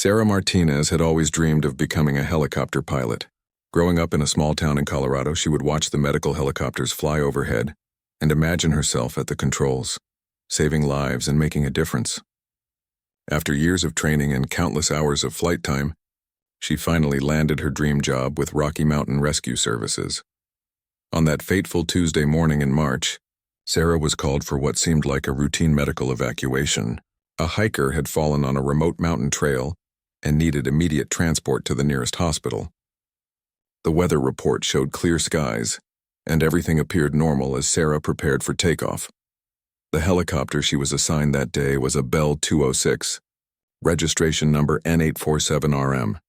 Sarah Martinez had always dreamed of becoming a helicopter pilot. Growing up in a small town in Colorado, she would watch the medical helicopters fly overhead and imagine herself at the controls, saving lives and making a difference. After years of training and countless hours of flight time, she finally landed her dream job with Rocky Mountain Rescue Services. On that fateful Tuesday morning in March, Sarah was called for what seemed like a routine medical evacuation. A hiker had fallen on a remote mountain trail and needed immediate transport to the nearest hospital. The weather report showed clear skies, and everything appeared normal as Sarah prepared for takeoff. The helicopter she was assigned that day was a Bell 206, registration number N847RM.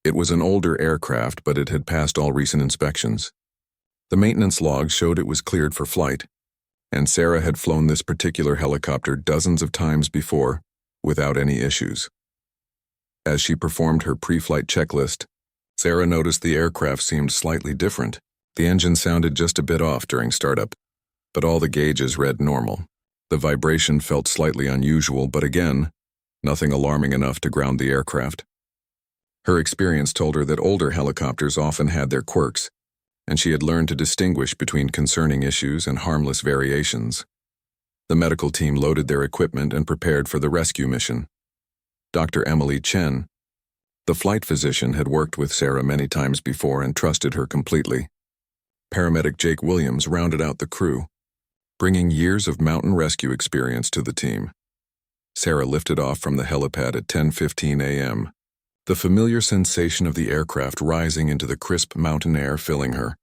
It was an older aircraft, but it had passed all recent inspections. The maintenance logs showed it was cleared for flight, and Sarah had flown this particular helicopter dozens of times before without any issues. As she performed her pre-flight checklist, Sarah noticed the aircraft seemed slightly different. The engine sounded just a bit off during startup, but all the gauges read normal. The vibration felt slightly unusual, but again, nothing alarming enough to ground the aircraft. Her experience told her that older helicopters often had their quirks, and she had learned to distinguish between concerning issues and harmless variations. The medical team loaded their equipment and prepared for the rescue mission. Dr. Emily Chen, the flight physician, had worked with Sarah many times before and trusted her completely. Paramedic Jake Williams rounded out the crew, bringing years of mountain rescue experience to the team. Sarah lifted off from the helipad at 10:15 a.m., the familiar sensation of the aircraft rising into the crisp mountain air filling her,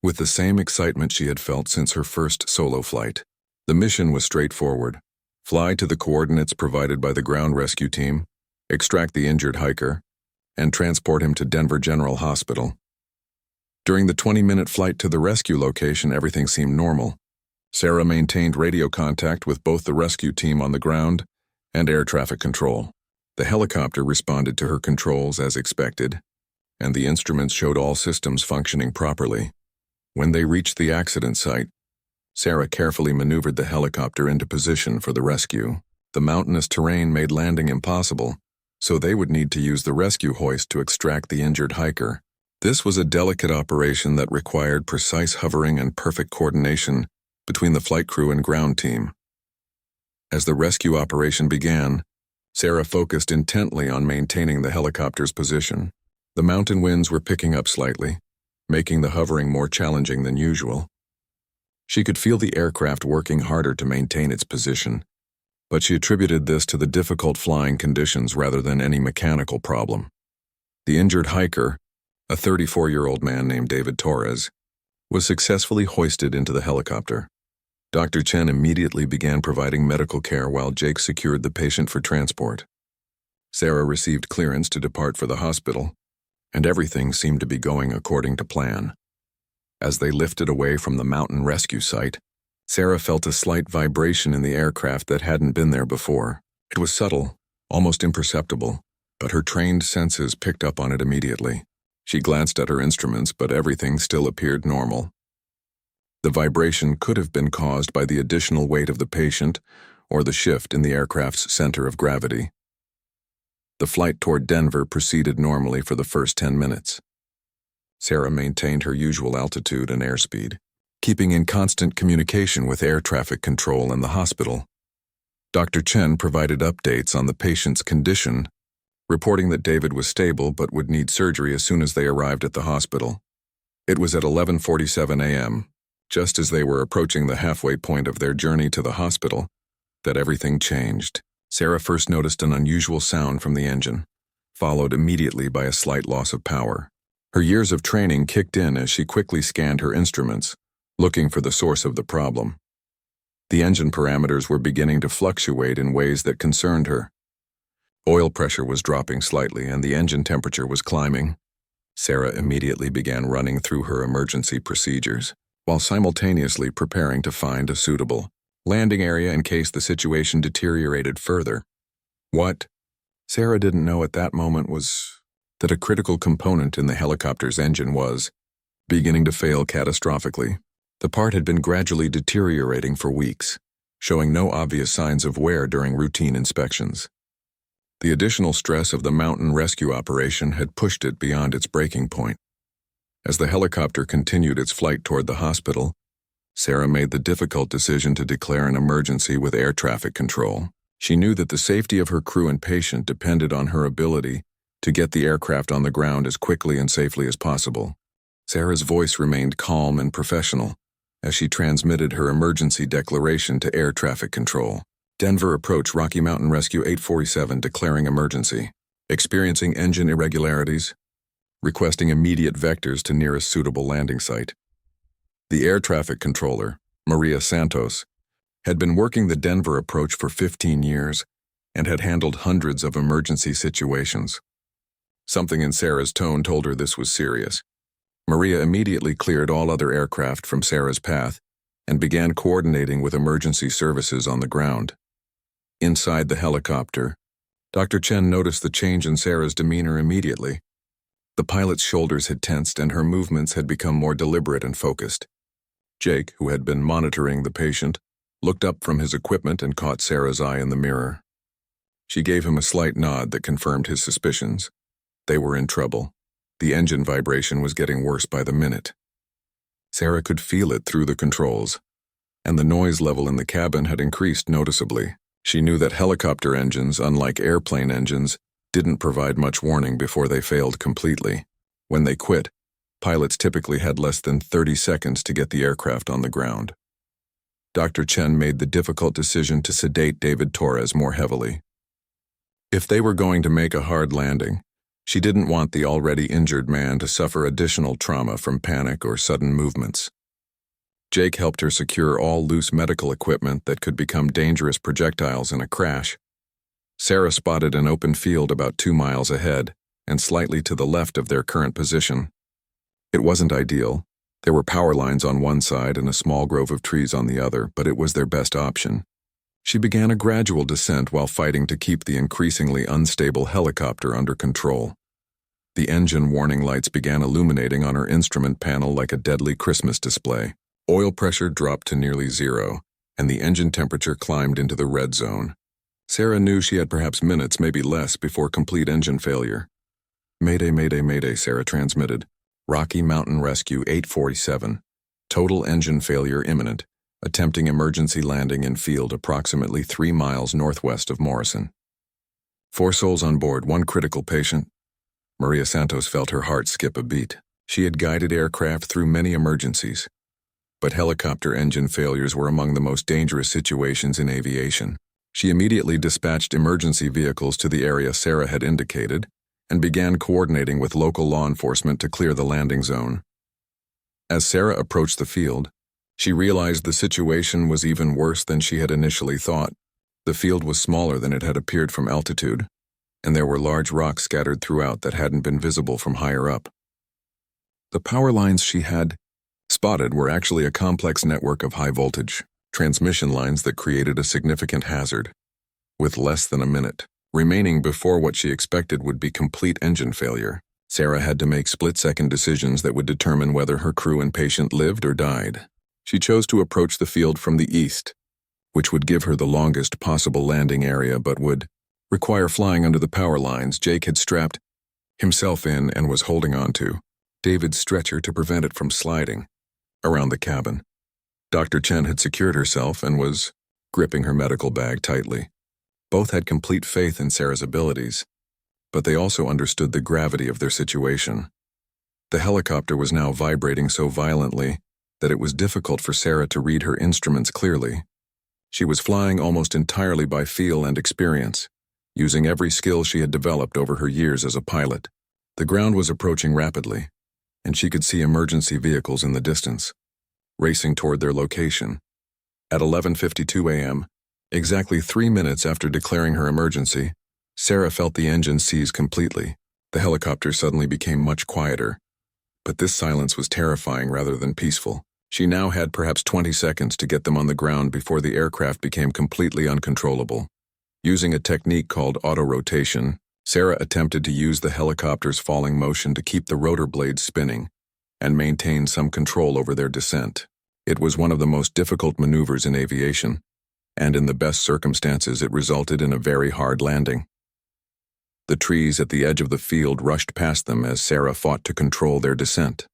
with the same excitement she had felt since her first solo flight. The mission was straightforward: fly to the coordinates provided by the ground rescue team, extract the injured hiker, and transport him to Denver General Hospital. During the 20-minute flight to the rescue location, everything seemed normal. Sarah maintained radio contact with both the rescue team on the ground and air traffic control. The helicopter responded to her controls as expected, and the instruments showed all systems functioning properly. When they reached the accident site, Sarah carefully maneuvered the helicopter into position for the rescue. The mountainous terrain made landing impossible, so they would need to use the rescue hoist to extract the injured hiker. This was a delicate operation that required precise hovering and perfect coordination between the flight crew and ground team. As the rescue operation began, Sarah focused intently on maintaining the helicopter's position. The mountain winds were picking up slightly, making the hovering more challenging than usual. She could feel the aircraft working harder to maintain its position, but she attributed this to the difficult flying conditions rather than any mechanical problem. The injured hiker, a 34-year-old man named David Torres, was successfully hoisted into the helicopter. Dr. Chen immediately began providing medical care while Jake secured the patient for transport. Sarah received clearance to depart for the hospital, and everything seemed to be going according to plan. As they lifted away from the mountain rescue site, Sarah felt a slight vibration in the aircraft that hadn't been there before. It was subtle, almost imperceptible, but her trained senses picked up on it immediately. She glanced at her instruments, but everything still appeared normal. The vibration could have been caused by the additional weight of the patient or the shift in the aircraft's center of gravity. The flight toward Denver proceeded normally for the first 10 minutes. Sarah maintained her usual altitude and airspeed, keeping in constant communication with air traffic control and the hospital. Dr. Chen provided updates on the patient's condition, reporting that David was stable but would need surgery as soon as they arrived at the hospital. It was at 11:47 a.m., just as they were approaching the halfway point of their journey to the hospital, that everything changed. Sarah first noticed an unusual sound from the engine, followed immediately by a slight loss of power. Her years of training kicked in as she quickly scanned her instruments, looking for the source of the problem. The engine parameters were beginning to fluctuate in ways that concerned her. Oil pressure was dropping slightly and the engine temperature was climbing. Sarah immediately began running through her emergency procedures, while simultaneously preparing to find a suitable landing area in case the situation deteriorated further. What Sarah didn't know at that moment was that a critical component in the helicopter's engine was beginning to fail catastrophically. The part had been gradually deteriorating for weeks, showing no obvious signs of wear during routine inspections. The additional stress of the mountain rescue operation had pushed it beyond its breaking point. As the helicopter continued its flight toward the hospital, Sarah made the difficult decision to declare an emergency with air traffic control. She knew that the safety of her crew and patient depended on her ability to get the aircraft on the ground as quickly and safely as possible. Sarah's voice remained calm and professional as she transmitted her emergency declaration to air traffic control. Denver approach Rocky Mountain Rescue 847 declaring emergency. Experiencing engine irregularities. Requesting immediate vectors to nearest suitable landing site. The air traffic controller, Maria Santos, had been working the Denver approach for 15 years and had handled hundreds of emergency situations. Something in Sarah's tone told her this was serious. Maria immediately cleared all other aircraft from Sarah's path and began coordinating with emergency services on the ground. Inside the helicopter, Dr. Chen noticed the change in Sarah's demeanor immediately. The pilot's shoulders had tensed and her movements had become more deliberate and focused. Jake, who had been monitoring the patient, looked up from his equipment and caught Sarah's eye in the mirror. She gave him a slight nod that confirmed his suspicions. They were in trouble. The engine vibration was getting worse by the minute. Sarah could feel it through the controls, and the noise level in the cabin had increased noticeably. She knew that helicopter engines, unlike airplane engines, didn't provide much warning before they failed completely. When they quit, pilots typically had less than 30 seconds to get the aircraft on the ground. Dr. Chen made the difficult decision to sedate David Torres more heavily. If they were going to make a hard landing, she didn't want the already injured man to suffer additional trauma from panic or sudden movements. Jake helped her secure all loose medical equipment that could become dangerous projectiles in a crash. Sarah spotted an open field about 2 miles ahead and slightly to the left of their current position. It wasn't ideal. There were power lines on one side and a small grove of trees on the other, but it was their best option. She began a gradual descent while fighting to keep the increasingly unstable helicopter under control. The engine warning lights began illuminating on her instrument panel like a deadly Christmas display. Oil pressure dropped to nearly zero, and the engine temperature climbed into the red zone. Sarah knew she had perhaps minutes, maybe less, before complete engine failure. "Mayday, mayday, mayday," Sarah transmitted. "Rocky Mountain Rescue 847. Total engine failure imminent. Attempting emergency landing in field approximately 3 miles northwest of Morrison. 4 souls on board, 1 critical patient." Maria Santos felt her heart skip a beat. She had guided aircraft through many emergencies, but helicopter engine failures were among the most dangerous situations in aviation. She immediately dispatched emergency vehicles to the area Sarah had indicated and began coordinating with local law enforcement to clear the landing zone. As Sarah approached the field, she realized the situation was even worse than she had initially thought. The field was smaller than it had appeared from altitude, and there were large rocks scattered throughout that hadn't been visible from higher up. The power lines she had spotted were actually a complex network of high-voltage transmission lines that created a significant hazard. With less than a minute remaining before what she expected would be complete engine failure, Sarah had to make split-second decisions that would determine whether her crew and patient lived or died. She chose to approach the field from the east, which would give her the longest possible landing area but would require flying under the power lines Jake had strapped himself in and was holding onto David's stretcher to prevent it from sliding around the cabin. Dr. Chen had secured herself and was gripping her medical bag tightly. Both had complete faith in Sarah's abilities, but they also understood the gravity of their situation. The helicopter was now vibrating so violently that it was difficult for Sarah to read her instruments clearly. She was flying almost entirely by feel and experience, using every skill she had developed over her years as a pilot. The ground was approaching rapidly, and she could see emergency vehicles in the distance, racing toward their location. At 11:52 a.m., exactly 3 minutes after declaring her emergency, Sarah felt the engine seize completely. The helicopter suddenly became much quieter, but this silence was terrifying rather than peaceful. She now had perhaps 20 seconds to get them on the ground before the aircraft became completely uncontrollable. Using a technique called auto-rotation, Sarah attempted to use the helicopter's falling motion to keep the rotor blades spinning and maintain some control over their descent. It was one of the most difficult maneuvers in aviation, and in the best circumstances it resulted in a very hard landing. The trees at the edge of the field rushed past them as Sarah fought to control their descent.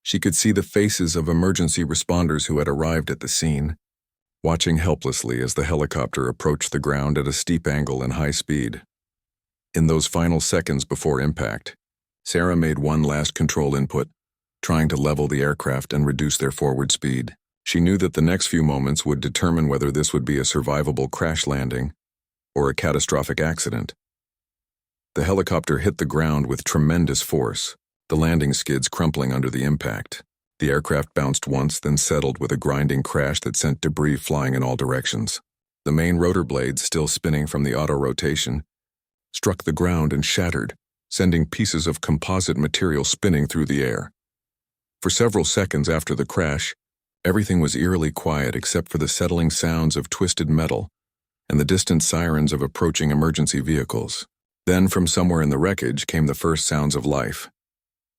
She could see the faces of emergency responders who had arrived at the scene, watching helplessly as the helicopter approached the ground at a steep angle and high speed. In those final seconds before impact, Sarah made one last control input, trying to level the aircraft and reduce their forward speed. She knew that the next few moments would determine whether this would be a survivable crash landing or a catastrophic accident. The helicopter hit the ground with tremendous force, the landing skids crumpling under the impact. The aircraft bounced once, then settled with a grinding crash that sent debris flying in all directions. The main rotor blades, still spinning from the auto-rotation, struck the ground and shattered, sending pieces of composite material spinning through the air. For several seconds after the crash, everything was eerily quiet except for the settling sounds of twisted metal and the distant sirens of approaching emergency vehicles. Then, from somewhere in the wreckage, came the first sounds of life.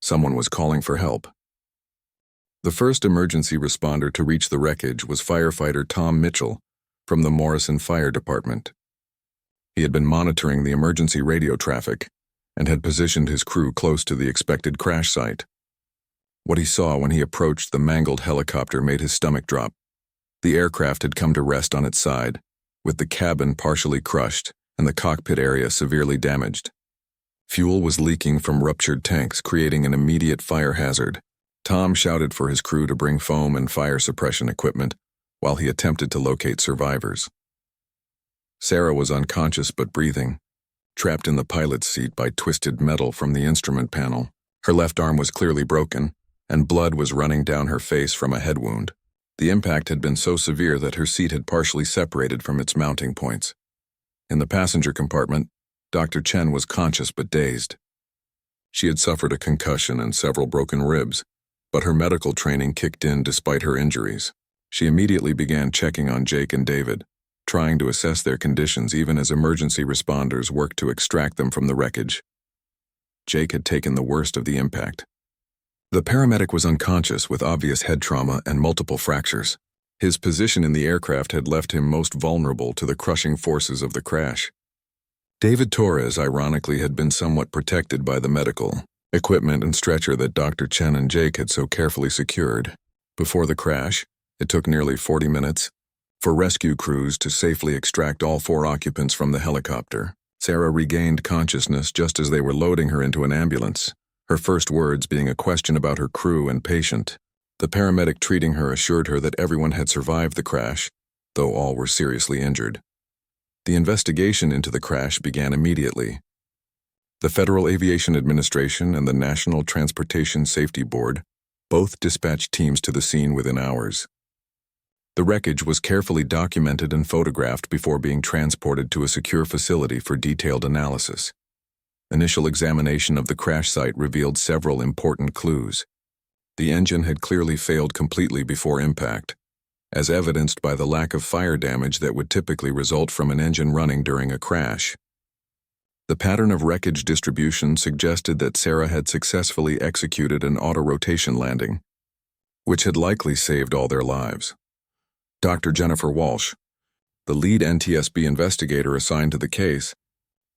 Someone was calling for help. The first emergency responder to reach the wreckage was firefighter Tom Mitchell from the Morrison Fire Department. He had been monitoring the emergency radio traffic and had positioned his crew close to the expected crash site. What he saw when he approached the mangled helicopter made his stomach drop. The aircraft had come to rest on its side, with the cabin partially crushed and the cockpit area severely damaged. Fuel was leaking from ruptured tanks, creating an immediate fire hazard. Tom shouted for his crew to bring foam and fire suppression equipment while he attempted to locate survivors. Sarah was unconscious but breathing, trapped in the pilot's seat by twisted metal from the instrument panel. Her left arm was clearly broken, and blood was running down her face from a head wound. The impact had been so severe that her seat had partially separated from its mounting points. In the passenger compartment, Dr. Chen was conscious but dazed. She had suffered a concussion and several broken ribs, but her medical training kicked in despite her injuries. She immediately began checking on Jake and David, trying to assess their conditions even as emergency responders worked to extract them from the wreckage. Jake had taken the worst of the impact. The paramedic was unconscious with obvious head trauma and multiple fractures. His position in the aircraft had left him most vulnerable to the crushing forces of the crash. David Torres, ironically, had been somewhat protected by the medical equipment and stretcher that Dr. Chen and Jake had so carefully secured. Before the crash, it took nearly 40 minutes for rescue crews to safely extract all 4 occupants from the helicopter. Sarah regained consciousness just as they were loading her into an ambulance, her first words being a question about her crew and patient. The paramedic treating her assured her that everyone had survived the crash, though all were seriously injured. The investigation into the crash began immediately. The Federal Aviation Administration and the National Transportation Safety Board both dispatched teams to the scene within hours. The wreckage was carefully documented and photographed before being transported to a secure facility for detailed analysis. Initial examination of the crash site revealed several important clues. The engine had clearly failed completely before impact, as evidenced by the lack of fire damage that would typically result from an engine running during a crash. The pattern of wreckage distribution suggested that Sarah had successfully executed an auto-rotation landing, which had likely saved all their lives. Dr. Jennifer Walsh, the lead NTSB investigator assigned to the case,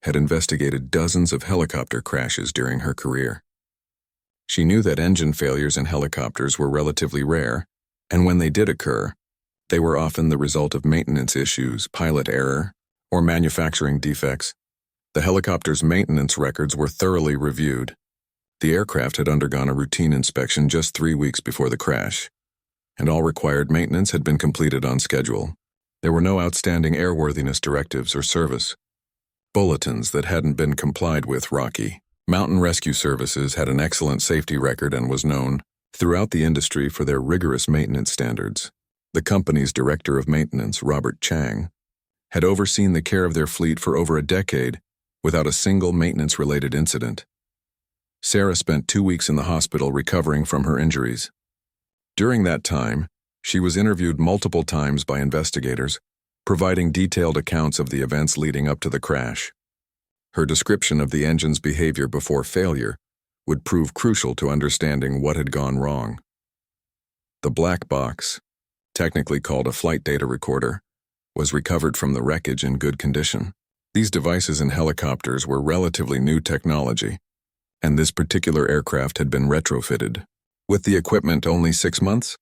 had investigated dozens of helicopter crashes during her career. She knew that engine failures in helicopters were relatively rare, and when they did occur, they were often the result of maintenance issues, pilot error, or manufacturing defects. The helicopter's maintenance records were thoroughly reviewed. The aircraft had undergone a routine inspection just 3 weeks before the crash, and all required maintenance had been completed on schedule. There were no outstanding airworthiness directives or service bulletins that hadn't been complied with. Rocky Mountain Rescue Services had an excellent safety record and was known throughout the industry for their rigorous maintenance standards. The company's director of maintenance, Robert Chang, had overseen the care of their fleet for over a decade without a single maintenance-related incident. Sarah spent 2 weeks in the hospital recovering from her injuries. During that time, she was interviewed multiple times by investigators, providing detailed accounts of the events leading up to the crash. Her description of the engine's behavior before failure would prove crucial to understanding what had gone wrong. The black box, technically called a flight data recorder, was recovered from the wreckage in good condition. These devices in helicopters were relatively new technology, and this particular aircraft had been retrofitted, with the equipment only 6 months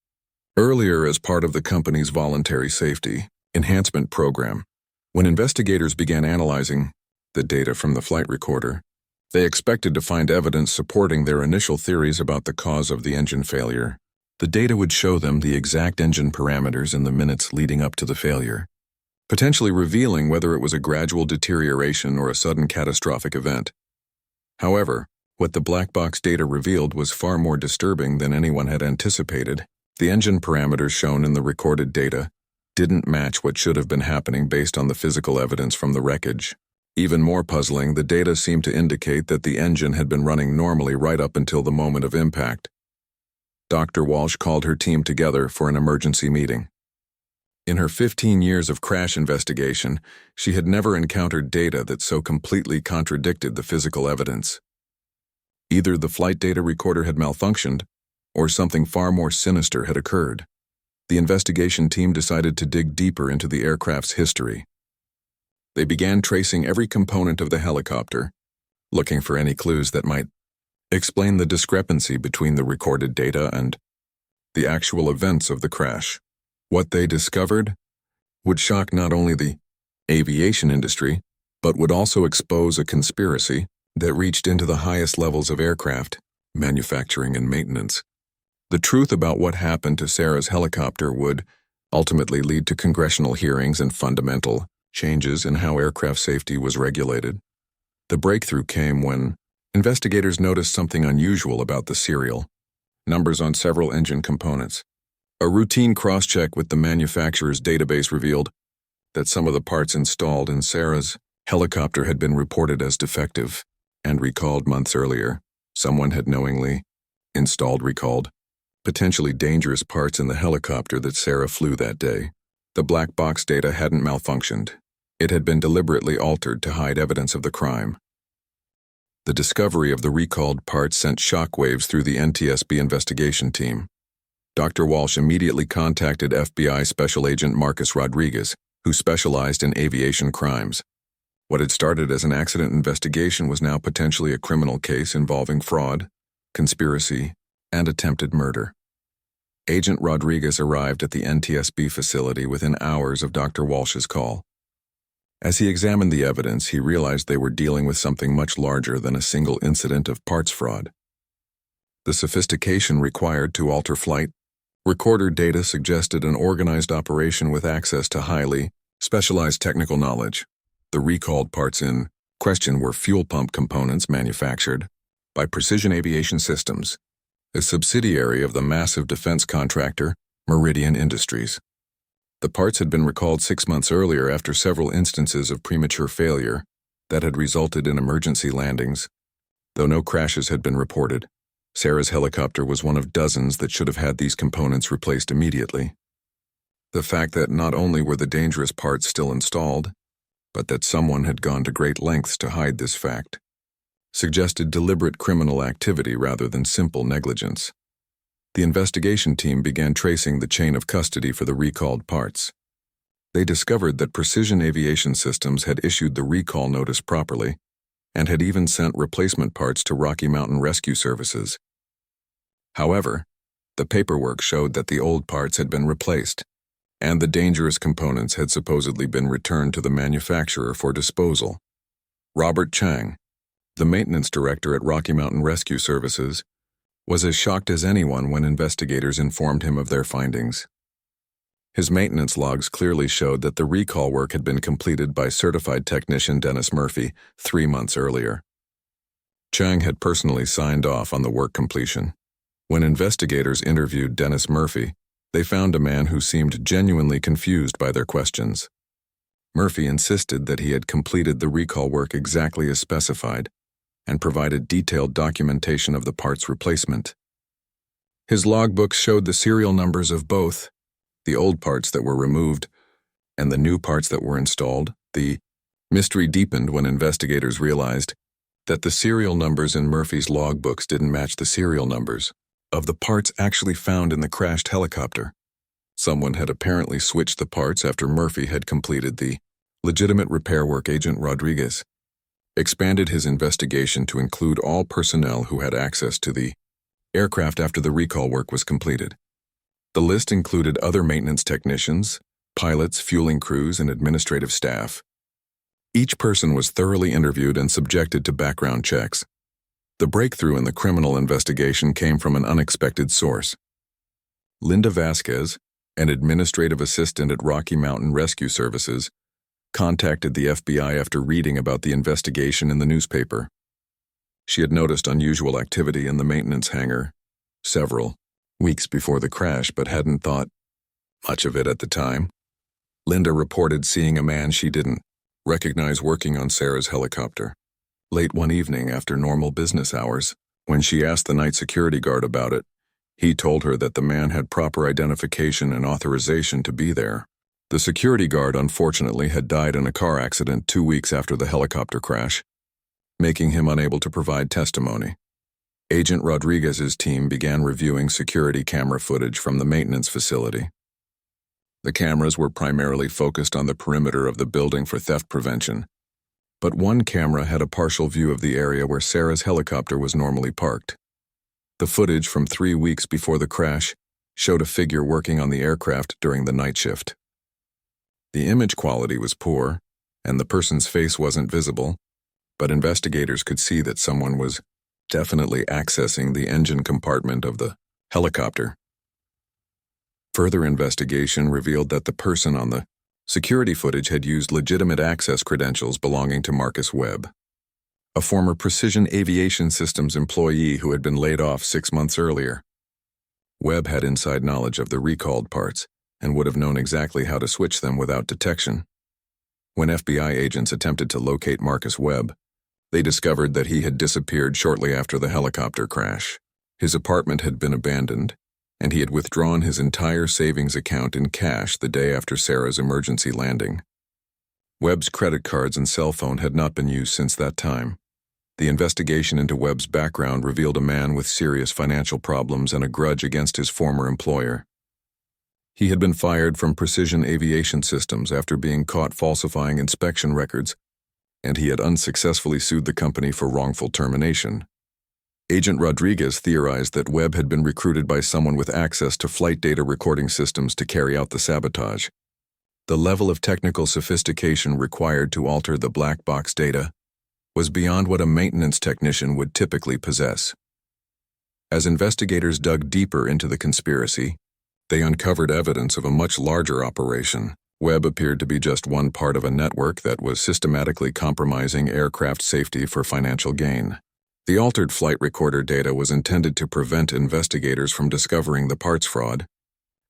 earlier as part of the company's voluntary safety enhancement program. When investigators began analyzing the data from the flight recorder, they expected to find evidence supporting their initial theories about the cause of the engine failure. The data would show them the exact engine parameters in the minutes leading up to the failure, potentially revealing whether it was a gradual deterioration or a sudden catastrophic event. However, what the black box data revealed was far more disturbing than anyone had anticipated. The engine parameters shown in the recorded data didn't match what should have been happening based on the physical evidence from the wreckage. Even more puzzling, the data seemed to indicate that the engine had been running normally right up until the moment of impact. Dr. Walsh called her team together for an emergency meeting. In her 15 years of crash investigation, she had never encountered data that so completely contradicted the physical evidence. Either the flight data recorder had malfunctioned, or something far more sinister had occurred. The investigation team decided to dig deeper into the aircraft's history. They began tracing every component of the helicopter, looking for any clues that might explain the discrepancy between the recorded data and the actual events of the crash. What they discovered would shock not only the aviation industry, but would also expose a conspiracy that reached into the highest levels of aircraft manufacturing and maintenance. The truth about what happened to Sarah's helicopter would ultimately lead to congressional hearings and fundamental changes in how aircraft safety was regulated. The breakthrough came when investigators noticed something unusual about the serial numbers on several engine components. A routine cross-check with the manufacturer's database revealed that some of the parts installed in Sarah's helicopter had been reported as defective and recalled months earlier. Someone had knowingly recalled potentially dangerous parts in the helicopter that Sarah flew that day. The black box data hadn't malfunctioned. It had been deliberately altered to hide evidence of the crime. The discovery of the recalled parts sent shockwaves through the NTSB investigation team. Dr. Walsh immediately contacted FBI Special Agent Marcus Rodriguez, who specialized in aviation crimes. What had started as an accident investigation was now potentially a criminal case involving fraud, conspiracy, and attempted murder. Agent Rodriguez arrived at the NTSB facility within hours of Dr. Walsh's call. As he examined the evidence, he realized they were dealing with something much larger than a single incident of parts fraud. The sophistication required to alter flight recorder data suggested an organized operation with access to highly specialized technical knowledge. The recalled parts in question were fuel pump components manufactured by Precision Aviation Systems, a subsidiary of the massive defense contractor Meridian Industries. The parts had been recalled 6 months earlier after several instances of premature failure that had resulted in emergency landings. Though no crashes had been reported, Sarah's helicopter was one of dozens that should have had these components replaced immediately. The fact that not only were the dangerous parts still installed, but that someone had gone to great lengths to hide this fact suggested deliberate criminal activity rather than simple negligence. The investigation team began tracing the chain of custody for the recalled parts. They discovered that Precision Aviation Systems had issued the recall notice properly and had even sent replacement parts to Rocky Mountain Rescue Services. However, the paperwork showed that the old parts had been replaced, and the dangerous components had supposedly been returned to the manufacturer for disposal. Robert Chang, the maintenance director at Rocky Mountain Rescue Services, was as shocked as anyone when investigators informed him of their findings. His maintenance logs clearly showed that the recall work had been completed by certified technician Dennis Murphy 3 months earlier. Chang had personally signed off on the work completion. When investigators interviewed Dennis Murphy, they found a man who seemed genuinely confused by their questions. Murphy insisted that he had completed the recall work exactly as specified and provided detailed documentation of the parts replacement. His logbooks showed the serial numbers of both the old parts that were removed and the new parts that were installed. The mystery deepened when investigators realized that the serial numbers in Murphy's logbooks didn't match the serial numbers of the parts actually found in the crashed helicopter. Someone had apparently switched the parts after Murphy had completed the Legitimate repair work agent Rodriguez expanded his investigation to include all personnel who had access to the aircraft after the recall work was completed. The list included other maintenance technicians, pilots, fueling crews, and administrative staff. Each person was thoroughly interviewed and subjected to background checks. The breakthrough in the criminal investigation came from an unexpected source. Linda Vasquez, an administrative assistant at Rocky Mountain Rescue Services, contacted the FBI after reading about the investigation in the newspaper. She had noticed unusual activity in the maintenance hangar several weeks before the crash, but hadn't thought much of it at the time. Linda reported seeing a man she didn't recognize working on Sarah's helicopter. Late one evening after normal business hours, when she asked the night security guard about it, he told her that the man had proper identification and authorization to be there. The security guard, unfortunately, had died in a car accident 2 weeks after the helicopter crash, making him unable to provide testimony. Agent Rodriguez's team began reviewing security camera footage from the maintenance facility. The cameras were primarily focused on the perimeter of the building for theft prevention, but one camera had a partial view of the area where Sarah's helicopter was normally parked. The footage from 3 weeks before the crash showed a figure working on the aircraft during the night shift. The image quality was poor, and the person's face wasn't visible, but investigators could see that someone was definitely accessing the engine compartment of the helicopter. Further investigation revealed that the person on the security footage had used legitimate access credentials belonging to Marcus Webb, a former Precision Aviation Systems employee who had been laid off 6 months earlier. Webb had inside knowledge of the recalled parts and would have known exactly how to switch them without detection. When FBI agents attempted to locate Marcus Webb, they discovered that he had disappeared shortly after the helicopter crash. His apartment had been abandoned, and he had withdrawn his entire savings account in cash the day after Sarah's emergency landing. Webb's credit cards and cell phone had not been used since that time. The investigation into Webb's background revealed a man with serious financial problems and a grudge against his former employer. He had been fired from Precision Aviation Systems after being caught falsifying inspection records, and he had unsuccessfully sued the company for wrongful termination. Agent Rodriguez theorized that Webb had been recruited by someone with access to flight data recording systems to carry out the sabotage. The level of technical sophistication required to alter the black box data was beyond what a maintenance technician would typically possess. As investigators dug deeper into the conspiracy, they uncovered evidence of a much larger operation. Webb appeared to be just one part of a network that was systematically compromising aircraft safety for financial gain. The altered flight recorder data was intended to prevent investigators from discovering the parts fraud,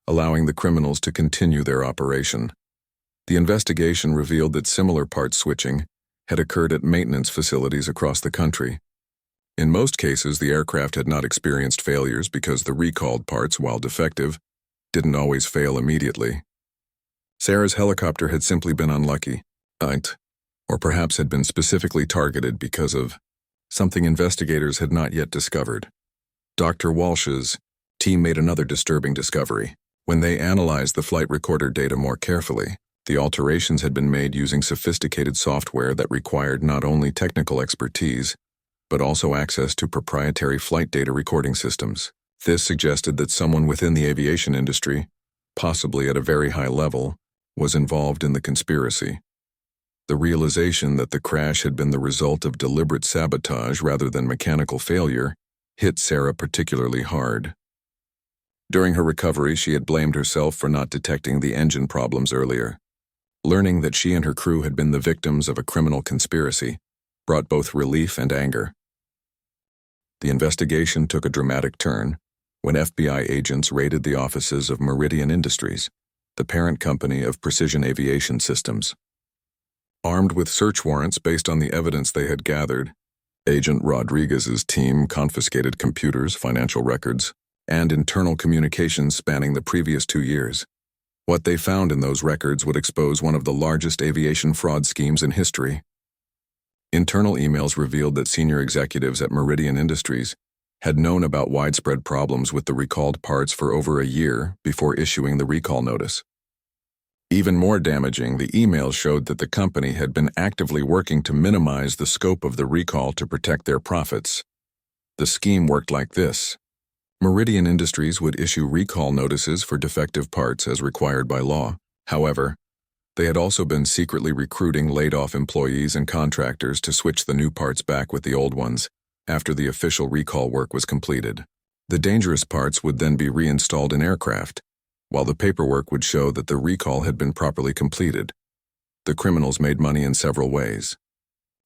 allowing the criminals to continue their operation. The investigation revealed that similar parts switching had occurred at maintenance facilities across the country. In most cases, the aircraft had not experienced failures because the recalled parts, while defective, didn't always fail immediately. Sarah's helicopter had simply been unlucky, or perhaps had been specifically targeted because of something investigators had not yet discovered. Dr. Walsh's team made another disturbing discovery. When they analyzed the flight recorder data more carefully, the alterations had been made using sophisticated software that required not only technical expertise, but also access to proprietary flight data recording systems. This suggested that someone within the aviation industry, possibly at a very high level, was involved in the conspiracy. The realization that the crash had been the result of deliberate sabotage rather than mechanical failure hit Sarah particularly hard. During her recovery, she had blamed herself for not detecting the engine problems earlier. Learning that she and her crew had been the victims of a criminal conspiracy brought both relief and anger. The investigation took a dramatic turn when FBI agents raided the offices of Meridian Industries, the parent company of Precision Aviation Systems. Armed with search warrants based on the evidence they had gathered, Agent Rodriguez's team confiscated computers, financial records, and internal communications spanning the previous 2 years. What they found in those records would expose one of the largest aviation fraud schemes in history. Internal emails revealed that senior executives at Meridian Industries had known about widespread problems with the recalled parts for over a year before issuing the recall notice. Even more damaging, the emails showed that the company had been actively working to minimize the scope of the recall to protect their profits. The scheme worked like this. Meridian Industries would issue recall notices for defective parts as required by law. However, they had also been secretly recruiting laid-off employees and contractors to switch the new parts back with the old ones after the official recall work was completed. The dangerous parts would then be reinstalled in aircraft, while the paperwork would show that the recall had been properly completed. The criminals made money in several ways.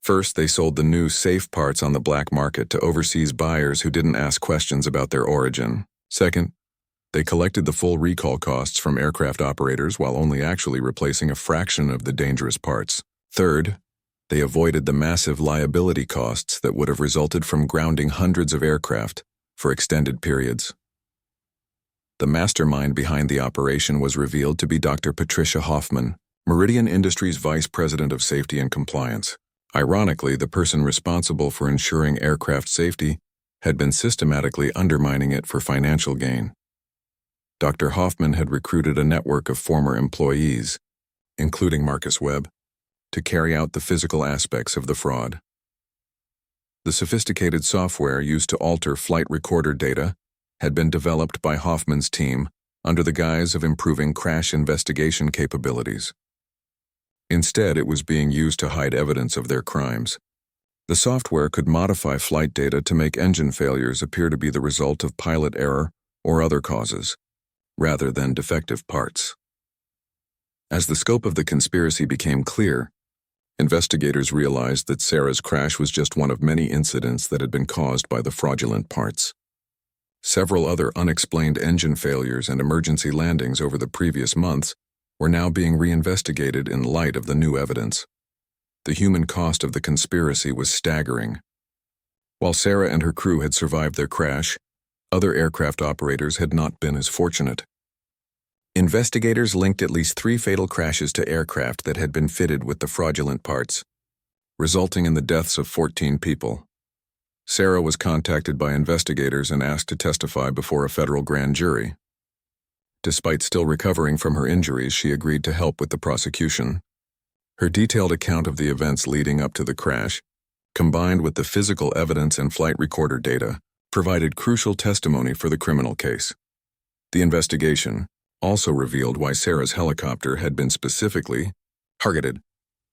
First, they sold the new safe parts on the black market to overseas buyers who didn't ask questions about their origin. Second, they collected the full recall costs from aircraft operators while only actually replacing a fraction of the dangerous parts. Third, they avoided the massive liability costs that would have resulted from grounding hundreds of aircraft for extended periods. The mastermind behind the operation was revealed to be Dr. Patricia Hoffman, Meridian Industries Vice President of Safety and Compliance. Ironically, the person responsible for ensuring aircraft safety had been systematically undermining it for financial gain. Dr. Hoffman had recruited a network of former employees, including Marcus Webb, to carry out the physical aspects of the fraud. The sophisticated software used to alter flight recorder data had been developed by Hoffman's team under the guise of improving crash investigation capabilities. Instead, it was being used to hide evidence of their crimes. The software could modify flight data to make engine failures appear to be the result of pilot error or other causes, rather than defective parts. As the scope of the conspiracy became clear, investigators realized that Sarah's crash was just one of many incidents that had been caused by the fraudulent parts. Several other unexplained engine failures and emergency landings over the previous months were now being reinvestigated in light of the new evidence. The human cost of the conspiracy was staggering. While Sarah and her crew had survived their crash, other aircraft operators had not been as fortunate. Investigators linked at least 3 fatal crashes to aircraft that had been fitted with the fraudulent parts, resulting in the deaths of 14 people. Sarah was contacted by investigators and asked to testify before a federal grand jury. Despite still recovering from her injuries, she agreed to help with the prosecution. Her detailed account of the events leading up to the crash, combined with the physical evidence and flight recorder data, provided crucial testimony for the criminal case. The investigation also revealed why Sarah's helicopter had been specifically targeted.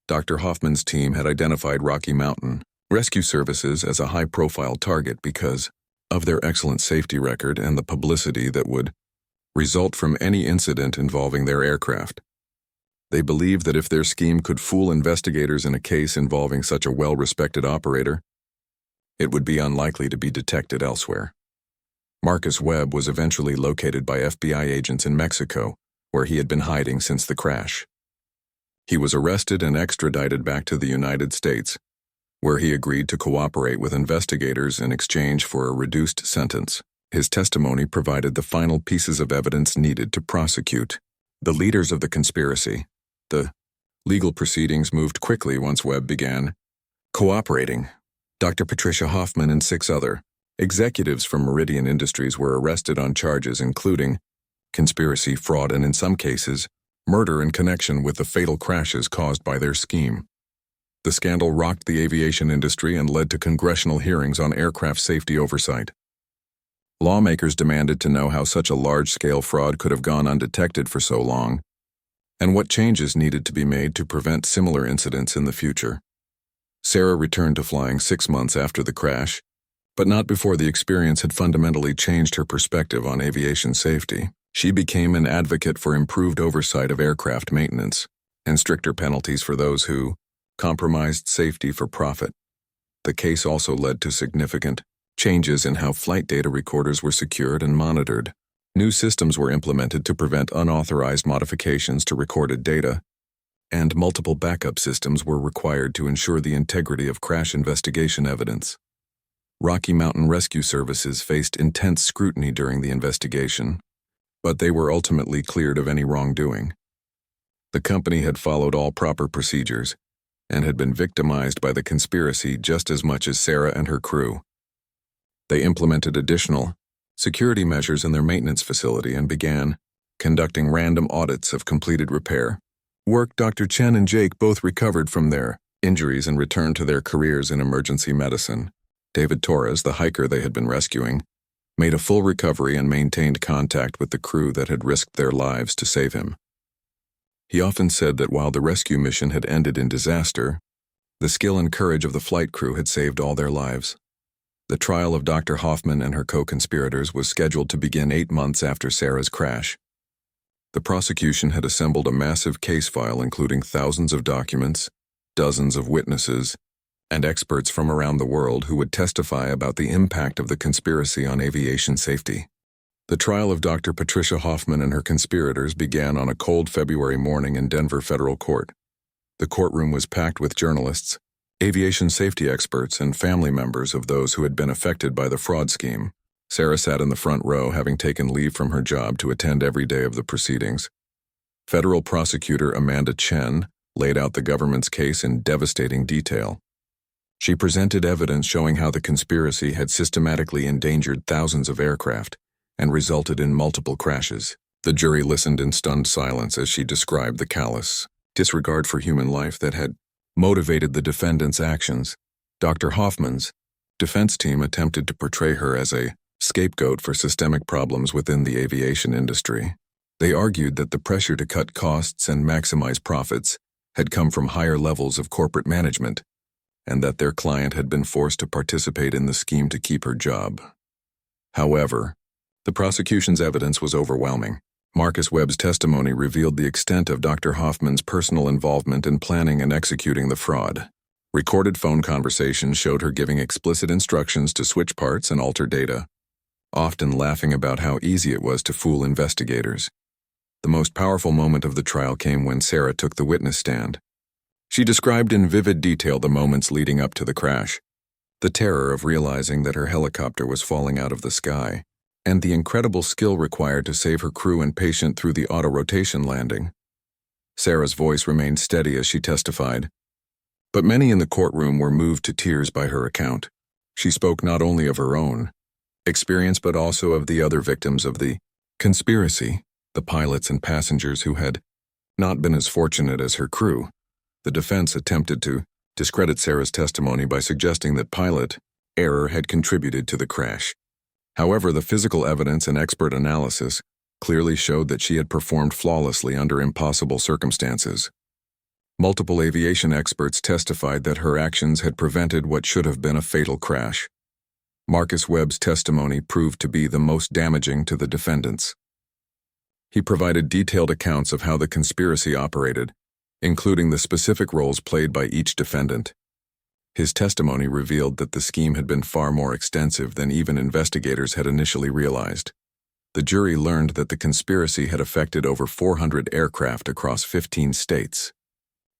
Dr. Hoffman's team had identified Rocky Mountain Rescue Services as a high-profile target because of their excellent safety record and the publicity that would result from any incident involving their aircraft. They believed that if their scheme could fool investigators in a case involving such a well-respected operator, it would be unlikely to be detected elsewhere. Marcus Webb was eventually located by FBI agents in Mexico, where he had been hiding since the crash. He was arrested and extradited back to the United States, where he agreed to cooperate with investigators in exchange for a reduced sentence. His testimony provided the final pieces of evidence needed to prosecute the leaders of the conspiracy. The legal proceedings moved quickly once Webb began cooperating. Dr. Patricia Hoffman and 6 other executives from Meridian Industries were arrested on charges including conspiracy, fraud, and in some cases, murder in connection with the fatal crashes caused by their scheme. The scandal rocked the aviation industry and led to congressional hearings on aircraft safety oversight. Lawmakers demanded to know how such a large-scale fraud could have gone undetected for so long, and what changes needed to be made to prevent similar incidents in the future. Sarah returned to flying 6 months after the crash, but not before the experience had fundamentally changed her perspective on aviation safety. She became an advocate for improved oversight of aircraft maintenance and stricter penalties for those who compromised safety for profit. The case also led to significant changes in how flight data recorders were secured and monitored. New systems were implemented to prevent unauthorized modifications to recorded data, and multiple backup systems were required to ensure the integrity of crash investigation evidence. Rocky Mountain Rescue Services faced intense scrutiny during the investigation, but they were ultimately cleared of any wrongdoing. The company had followed all proper procedures and had been victimized by the conspiracy just as much as Sarah and her crew. They implemented additional security measures in their maintenance facility and began conducting random audits of completed repair work. Dr. Chen and Jake both recovered from their injuries and returned to their careers in emergency medicine. David Torres, the hiker they had been rescuing, made a full recovery and maintained contact with the crew that had risked their lives to save him. He often said that while the rescue mission had ended in disaster, the skill and courage of the flight crew had saved all their lives. The trial of Dr. Hoffman and her co-conspirators was scheduled to begin 8 months after Sarah's crash. The prosecution had assembled a massive case file including thousands of documents, dozens of witnesses, and experts from around the world who would testify about the impact of the conspiracy on aviation safety. The trial of Dr. Patricia Hoffman and her conspirators began on a cold February morning in Denver federal court. The courtroom was packed with journalists, aviation safety experts, and family members of those who had been affected by the fraud scheme. Sarah sat in the front row, having taken leave from her job to attend every day of the proceedings. Federal prosecutor Amanda Chen laid out the government's case in devastating detail. She presented evidence showing how the conspiracy had systematically endangered thousands of aircraft and resulted in multiple crashes. The jury listened in stunned silence as she described the callous disregard for human life that had motivated the defendant's actions. Dr. Hoffman's defense team attempted to portray her as a scapegoat for systemic problems within the aviation industry. They argued that the pressure to cut costs and maximize profits had come from higher levels of corporate management, and that their client had been forced to participate in the scheme to keep her job. However, the prosecution's evidence was overwhelming. Marcus Webb's testimony revealed the extent of Dr. Hoffman's personal involvement in planning and executing the fraud. Recorded phone conversations showed her giving explicit instructions to switch parts and alter data, often laughing about how easy it was to fool investigators. The most powerful moment of the trial came when Sarah took the witness stand. She described in vivid detail the moments leading up to the crash, the terror of realizing that her helicopter was falling out of the sky, and the incredible skill required to save her crew and patient through the auto-rotation landing. Sarah's voice remained steady as she testified, but many in the courtroom were moved to tears by her account. She spoke not only of her own experience but also of the other victims of the conspiracy, the pilots and passengers who had not been as fortunate as her crew. The defense attempted to discredit Sarah's testimony by suggesting that pilot error had contributed to the crash. However, the physical evidence and expert analysis clearly showed that she had performed flawlessly under impossible circumstances. Multiple aviation experts testified that her actions had prevented what should have been a fatal crash. Marcus Webb's testimony proved to be the most damaging to the defendants. He provided detailed accounts of how the conspiracy operated, including the specific roles played by each defendant. His testimony revealed that the scheme had been far more extensive than even investigators had initially realized. The jury learned that the conspiracy had affected over 400 aircraft across 15 states.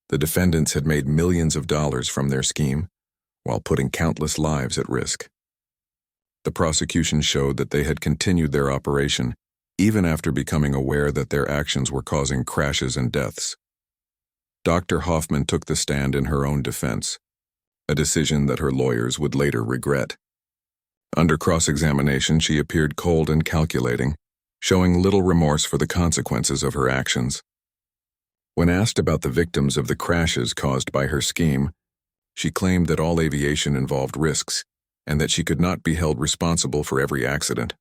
The defendants had made millions of dollars from their scheme, while putting countless lives at risk. The prosecution showed that they had continued their operation even after becoming aware that their actions were causing crashes and deaths. Dr. Hoffman took the stand in her own defense, a decision that her lawyers would later regret. Under cross-examination, she appeared cold and calculating, showing little remorse for the consequences of her actions. When asked about the victims of the crashes caused by her scheme, she claimed that all aviation involved risks, and that she could not be held responsible for every accident.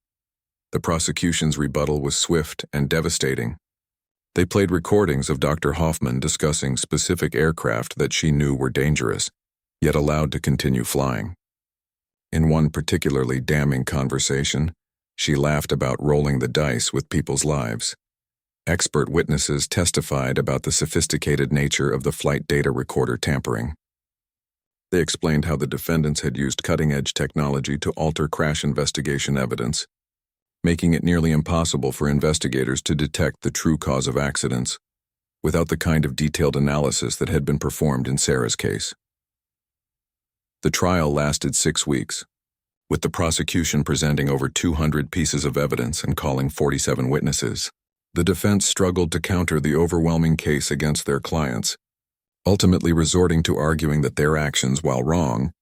The prosecution's rebuttal was swift and devastating. They played recordings of Dr. Hoffman discussing specific aircraft that she knew were dangerous, yet allowed to continue flying. In one particularly damning conversation, she laughed about rolling the dice with people's lives. Expert witnesses testified about the sophisticated nature of the flight data recorder tampering. They explained how the defendants had used cutting-edge technology to alter crash investigation evidence, making it nearly impossible for investigators to detect the true cause of accidents, without the kind of detailed analysis that had been performed in Sarah's case. The trial lasted 6 weeks, with the prosecution presenting over 200 pieces of evidence and calling 47 witnesses. The defense struggled to counter the overwhelming case against their clients, ultimately resorting to arguing that their actions, while wrong,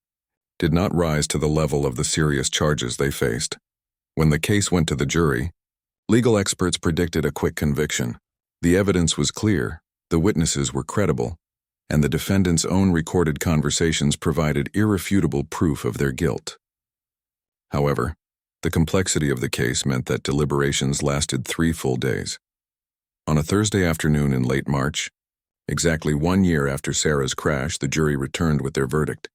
did not rise to the level of the serious charges they faced. When the case went to the jury, Legal experts predicted a quick conviction. The evidence was clear, the witnesses were credible, and the defendant's own recorded conversations provided irrefutable proof of their guilt. However, the complexity of the case meant that deliberations lasted 3 full days. On a Thursday afternoon in late March, exactly 1 year after Sarah's crash, the jury returned with their verdict.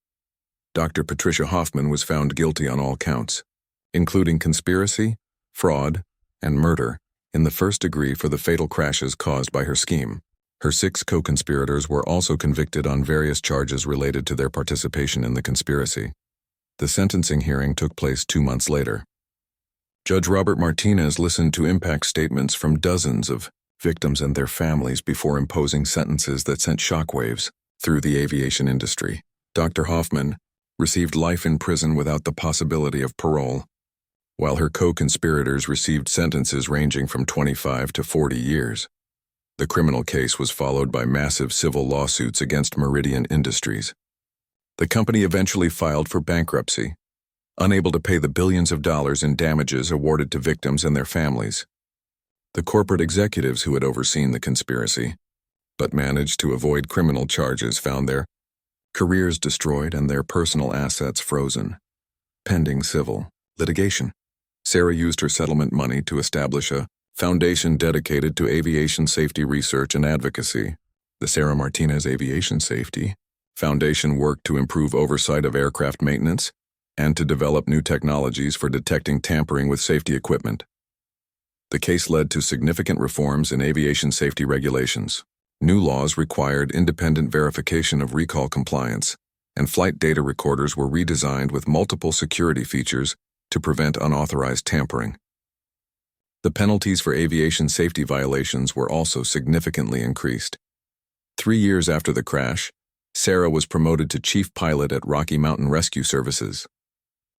Dr. Patricia Hoffman was found guilty on all counts, including conspiracy, fraud, and murder in the first degree for the fatal crashes caused by her scheme. Her 6 co-conspirators were also convicted on various charges related to their participation in the conspiracy. The sentencing hearing took place 2 months later. Judge Robert Martinez listened to impact statements from dozens of victims and their families before imposing sentences that sent shockwaves through the aviation industry. Dr. Hoffman received life in prison without the possibility of parole, while her co-conspirators received sentences ranging from 25 to 40 years. The criminal case was followed by massive civil lawsuits against Meridian Industries. The company eventually filed for bankruptcy, unable to pay the billions of dollars in damages awarded to victims and their families. The corporate executives who had overseen the conspiracy, but managed to avoid criminal charges, found their careers destroyed and their personal assets frozen, pending civil litigation. Sarah used her settlement money to establish a foundation dedicated to aviation safety research and advocacy. The Sarah Martinez Aviation Safety Foundation worked to improve oversight of aircraft maintenance and to develop new technologies for detecting tampering with safety equipment. The case led to significant reforms in aviation safety regulations. New laws required independent verification of recall compliance, and flight data recorders were redesigned with multiple security features to prevent unauthorized tampering. The penalties for aviation safety violations were also significantly increased. 3 years after the crash, Sarah was promoted to chief pilot at Rocky Mountain Rescue Services.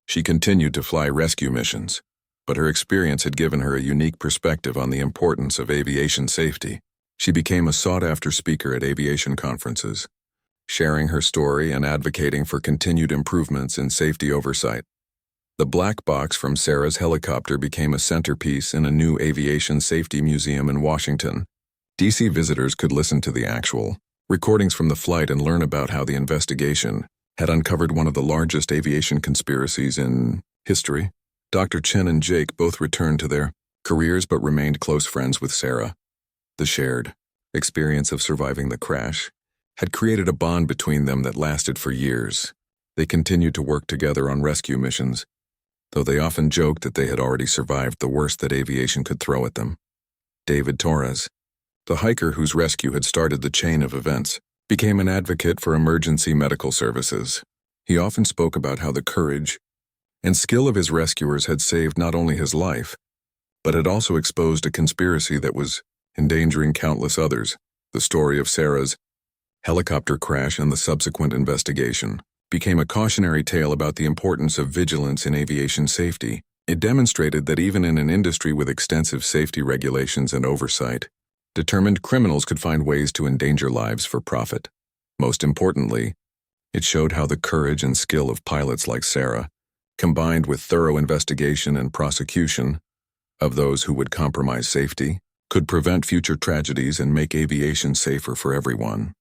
She continued to fly rescue missions, but her experience had given her a unique perspective on the importance of aviation safety. She became a sought-after speaker at aviation conferences, sharing her story and advocating for continued improvements in safety oversight. The black box from Sarah's helicopter became a centerpiece in a new aviation safety museum in Washington. DC visitors could listen to the actual recordings from the flight and learn about how the investigation had uncovered one of the largest aviation conspiracies in history. Dr. Chen and Jake both returned to their careers but remained close friends with Sarah. The shared experience of surviving the crash had created a bond between them that lasted for years. They continued to work together on rescue missions, though they often joked that they had already survived the worst that aviation could throw at them. David Torres, the hiker whose rescue had started the chain of events, became an advocate for emergency medical services. He often spoke about how the courage and skill of his rescuers had saved not only his life, but had also exposed a conspiracy that was endangering countless others. The story of Sarah's helicopter crash and the subsequent investigation became a cautionary tale about the importance of vigilance in aviation safety. It demonstrated that even in an industry with extensive safety regulations and oversight, determined criminals could find ways to endanger lives for profit. Most importantly, it showed how the courage and skill of pilots like Sarah, combined with thorough investigation and prosecution of those who would compromise safety, could prevent future tragedies and make aviation safer for everyone.